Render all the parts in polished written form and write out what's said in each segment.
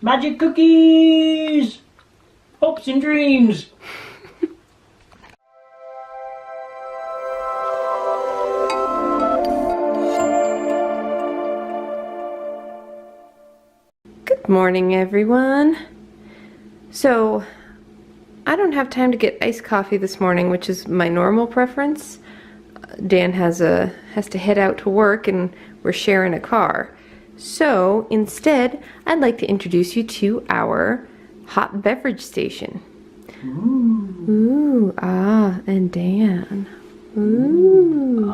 Magic cookies! Hopes and dreams! Good morning, everyone. So, I don't have time to get iced coffee this morning, which is my normal preference. Dan has to head out to work and we're sharing a car. So, instead, I'd like to introduce you to our hot beverage station. Ooh, and Dan. Ooh.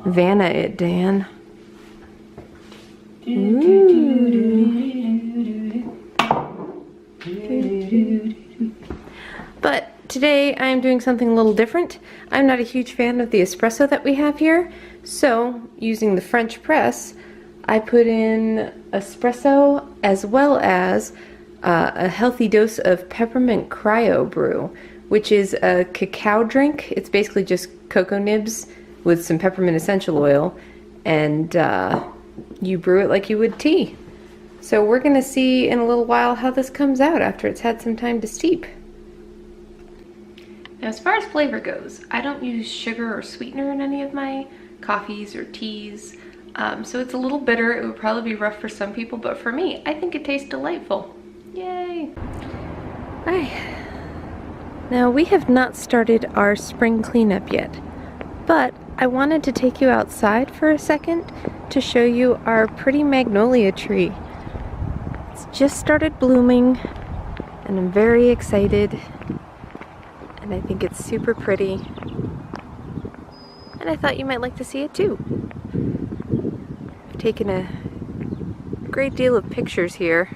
Vanna it, Dan. But today I'm doing something a little different. I'm not a huge fan of the espresso that we have here, so using the French press, I put in espresso as well as a healthy dose of peppermint cryo brew, which is a cacao drink. It's basically just cocoa nibs with some peppermint essential oil, and you brew it like you would tea. So we're gonna see in a little while how this comes out after it's had some time to steep. Now, as far as flavor goes, I don't use sugar or sweetener in any of my coffees or teas. So it's a little bitter. It would probably be rough for some people, but for me, I think it tastes delightful. Yay! Now, we have not started our spring cleanup yet, but I wanted to take you outside for a second to show you our pretty magnolia tree. It's just started blooming, and I'm very excited, and I think it's super pretty, and I thought you might like to see it too. I've taken a great deal of pictures here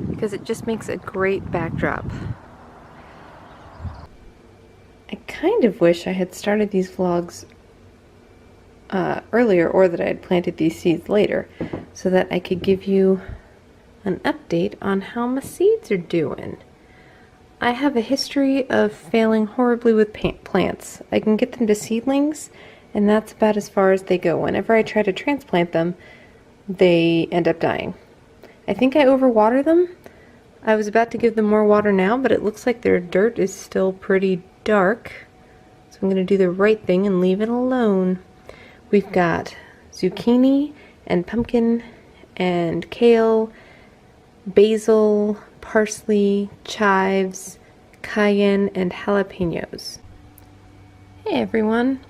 because it just makes a great backdrop. I kind of wish I had started these vlogs earlier, or that I had planted these seeds later, so that I could give you an update on how my seeds are doing. I have a history of failing horribly with plants. I can get them to seedlings, and that's about as far as they go. Whenever I try to transplant them, they end up dying. I think I overwater them. I was about to give them more water now, but it looks like their dirt is still pretty dark. So I'm going to do the right thing and leave it alone. We've got zucchini and pumpkin and kale, basil, parsley, chives, cayenne, and jalapenos. Hey everyone.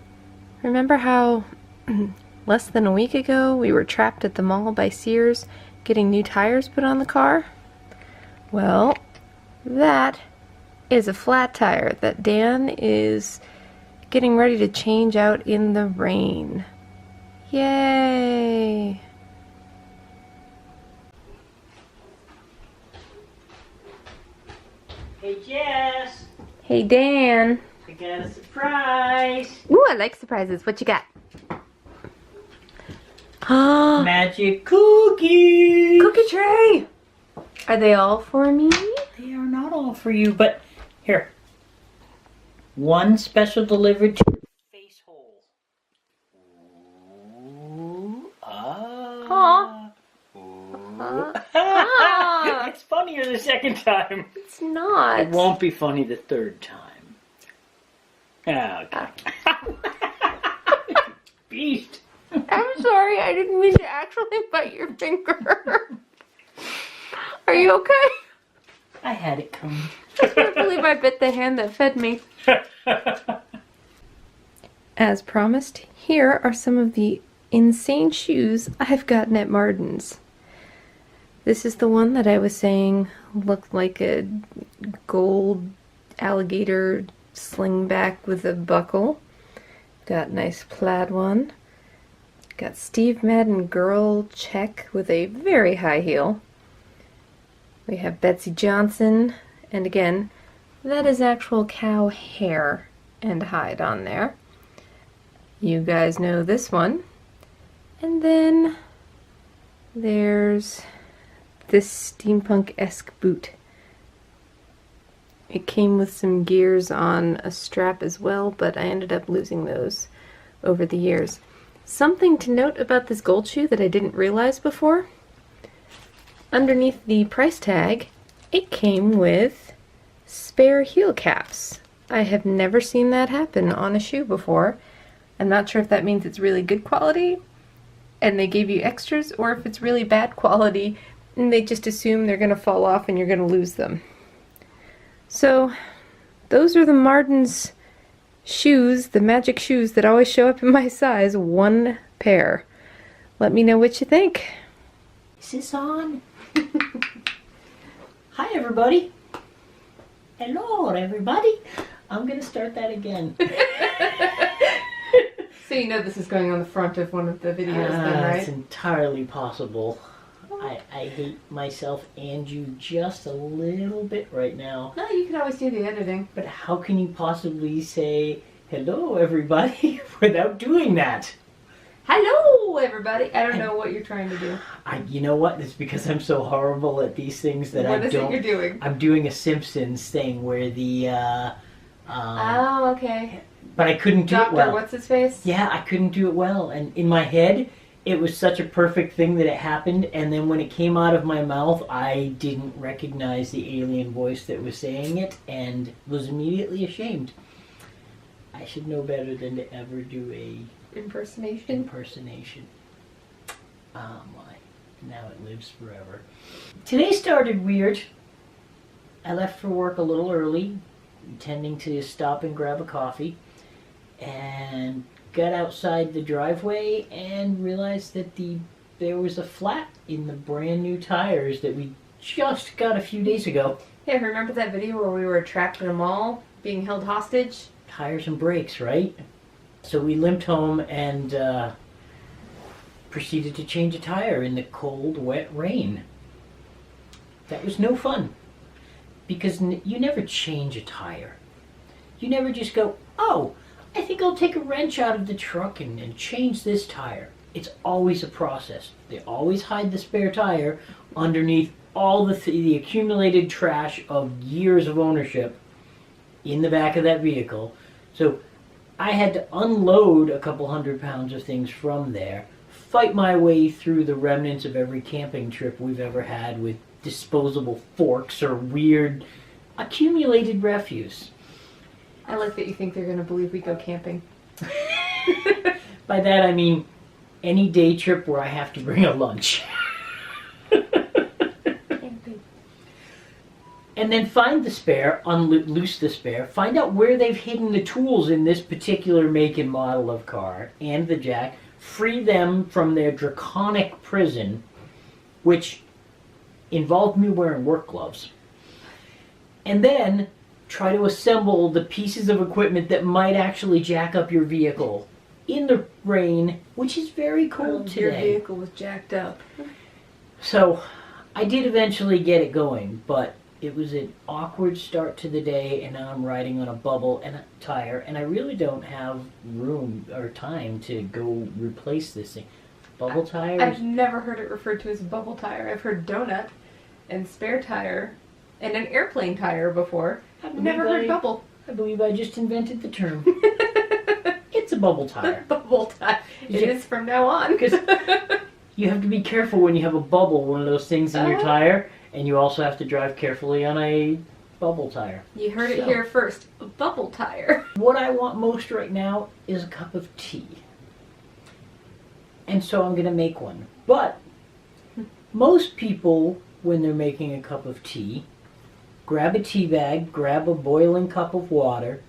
Remember how less than a week ago we were trapped at the mall by Sears getting new tires put on the car? Well, that is a flat tire that Dan is getting ready to change out in the rain. Yay! Hey Jess! Hey Dan! I got a surprise! Ooh, I like surprises. What you got? Magic cookies! Cookie tray! Are they all for me? They are not all for you, but here. One special delivered to your face hole. Ooh, It's funnier the second time. It's not. It won't be funny the third time. Okay. Beast. I'm sorry, I didn't mean to actually bite your finger. Are you okay? I had it coming. I can't believe I bit the hand that fed me. As promised, here are some of the insane shoes I've gotten at Martin's. This is the one that I was saying looked like a gold alligator slingback with a buckle. Got a nice plaid one. Got Steve Madden girl check with a very high heel. We have Betsy Johnson, and again, that is actual cow hair and hide on there. You guys know this one. And then there's this steampunk-esque boot. It came with some gears on a strap as well, but I ended up losing those over the years. Something to note about this gold shoe that I didn't realize before. underneath the price tag, it came with spare heel caps. I have never seen that happen on a shoe before. I'm not sure if that means it's really good quality and they gave you extras, or if it's really bad quality and they just assume they're going to fall off and you're going to lose them. So, those are the Marden's shoes, the magic shoes that always show up in my size, one pair. Let me know what you think. Is this on? Hi, everybody. Hello, everybody. I'm going to start that again. So you know this is going on the front of one of the videos then, right? It's entirely possible. I hate myself and you just a little bit right now. No, you can always do the editing. But how can you possibly say, hello, everybody, without doing that? Hello, everybody. I don't know what you're trying to do. You know what? It's because I'm so horrible at these things that What is it you're doing? I'm doing a Simpsons thing where the... oh, okay. But I couldn't do it well. Dr. What's-His-Face? Yeah, I couldn't do it well. And in my head, it was such a perfect thing that it happened. And then when it came out of my mouth, I didn't recognize the alien voice that was saying it and was immediately ashamed. I should know better than to ever do a impersonation. Oh my. Now it lives forever. Today started weird. I left for work a little early, intending to stop and grab a coffee, and got outside the driveway and realized that there was a flat in the brand new tires that we just got a few days ago. Yeah, remember that video where we were trapped in a mall, being held hostage? Tires and brakes, right? So we limped home and proceeded to change a tire in the cold, wet rain. That was no fun. Because you never change a tire. You never just go, oh, I think I'll take a wrench out of the truck and change this tire. It's always a process. They always hide the spare tire underneath all the accumulated trash of years of ownership in the back of that vehicle. So I had to unload a couple 100 pounds of things from there, fight my way through the remnants of every camping trip we've ever had with disposable forks or weird accumulated refuse. I like that you think they're going to believe we go camping. By that I mean any day trip where I have to bring a lunch. Camping. And then find the spare, unloose the spare, find out where they've hidden the tools in this particular make and model of car, and the jack, free them from their draconic prison, which involved me wearing work gloves. And then try to assemble the pieces of equipment that might actually jack up your vehicle in the rain, which is very cold today. Your vehicle was jacked up. So I did eventually get it going, but it was an awkward start to the day, and now I'm riding on a bubble and a tire, and I really don't have room or time to go replace this thing. Bubble tires? I've never heard it referred to as a bubble tire. I've heard donut and spare tire and an airplane tire before. I've never heard bubble. I believe I just invented the term. It's a bubble tire. Bubble tire. It is from now on. Because you have to be careful when you have a bubble, one of those things in your tire, and you also have to drive carefully on a bubble tire. You heard it here first. A bubble tire. What I want most right now is a cup of tea. And so I'm going to make one. But most people, when they're making a cup of tea, grab a tea bag, grab a boiling cup of water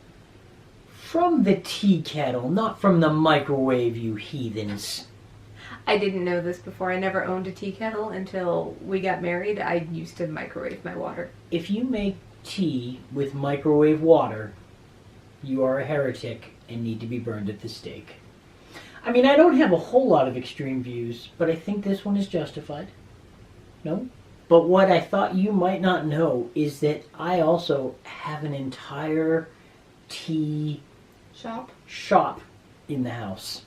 from the tea kettle, not from the microwave, you heathens. I didn't know this before. I never owned a tea kettle until we got married. I used to microwave my water. If you make tea with microwave water, you are a heretic and need to be burned at the stake. I mean, I don't have a whole lot of extreme views, but I think this one is justified. No? But what I thought you might not know is that I also have an entire tea shop in the house.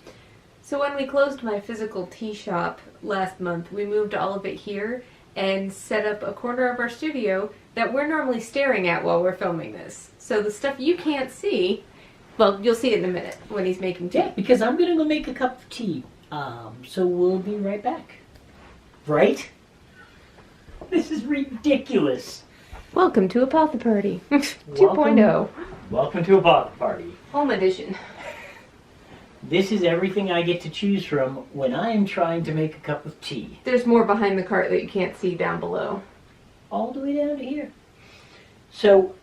So when we closed my physical tea shop last month, we moved all of it here and set up a corner of our studio that we're normally staring at while we're filming this. So the stuff you can't see, well, you'll see it in a minute when he's making tea. Yeah, because I'm going to go make a cup of tea. So we'll be right back. Right? This is ridiculous. Welcome to Apothecary 2.0. Welcome to a pot party. Home edition. This is everything I get to choose from when I am trying to make a cup of tea. There's more behind the cart that you can't see down below. All the way down to here. So,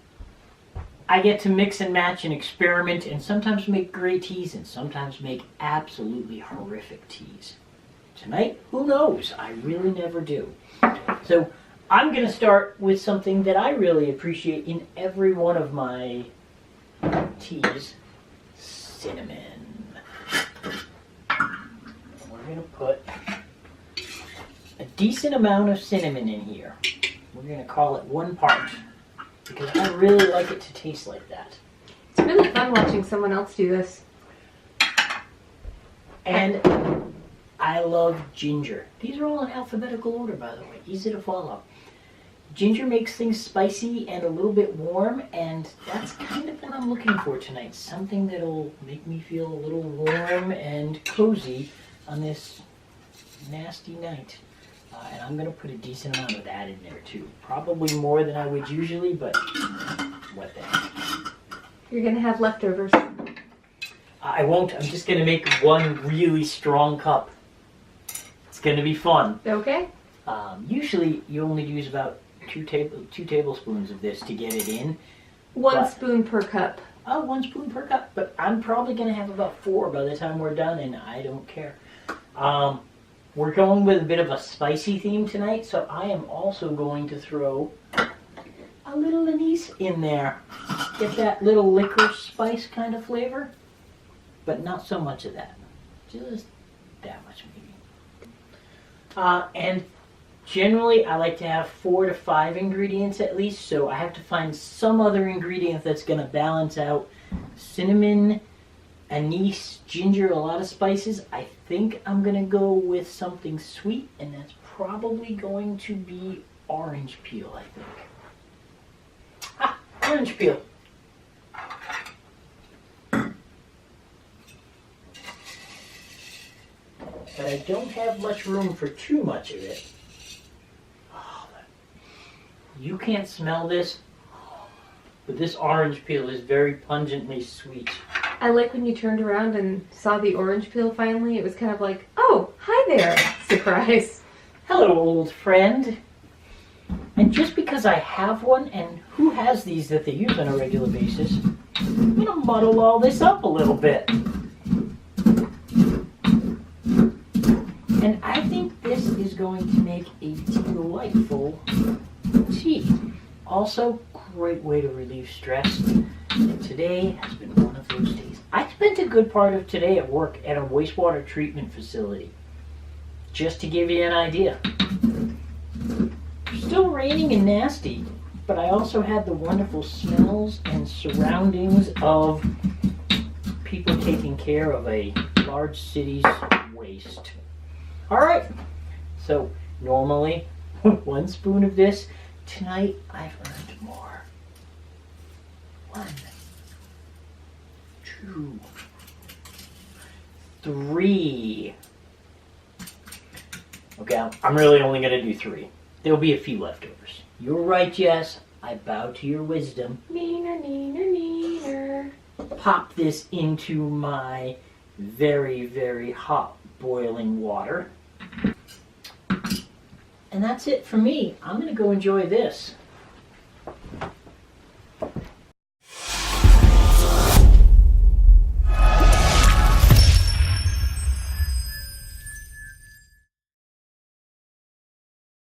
I get to mix and match and experiment and sometimes make great teas and sometimes make absolutely horrific teas. Tonight, who knows? I really never do. So, I'm going to start with something that I really appreciate in every one of my teas. Cinnamon. We're going to put a decent amount of cinnamon in here. We're going to call it 1 part because I really like it to taste like that. It's really fun watching someone else do this. And I love ginger. These are all in alphabetical order, by the way. Easy to follow. Ginger makes things spicy and a little bit warm, and that's kind of what I'm looking for tonight. Something that'll make me feel a little warm and cozy on this nasty night. And I'm going to put a decent amount of that in there too. Probably more than I would usually, but what the heck. You're going to have leftovers. I won't. I'm just going to make one really strong cup. It's going to be fun. Okay. Usually you only use about two tablespoons of this to get it in. 1 spoon per cup. 1 spoon per cup, but I'm probably going to have about 4 by the time we're done, and I don't care. We're going with a bit of a spicy theme tonight, so I am also going to throw a little anise in there. Get that little licorice spice kind of flavor, but not so much of that. Just that much maybe. And generally, I like to have 4 to 5 ingredients at least, so I have to find some other ingredient that's going to balance out cinnamon, anise, ginger, a lot of spices. I think I'm going to go with something sweet, and that's probably going to be orange peel, I think. Orange peel. But I don't have much room for too much of it. You can't smell this, but this orange peel is very pungently sweet. I like when you turned around and saw the orange peel finally. It was kind of like, oh, hi there, surprise. Hello, old friend. And just because I have one, and who has these that they use on a regular basis, I'm going to muddle all this up a little bit. And I think this is going to make a delightful tea. Also, great way to relieve stress. And today has been one of those days. I spent a good part of today at work at a wastewater treatment facility. Just to give you an idea. Still raining and nasty, but I also had the wonderful smells and surroundings of people taking care of a large city's waste. Alright, so normally 1 spoon of this. Tonight I've earned more. 1, 2, 3. Okay, I'm really only going to do 3. There'll be a few leftovers. You're right, Jess. I bow to your wisdom. Neener, neener, neener. Pop this into my very, very hot boiling water. And that's it for me. I'm going to go enjoy this.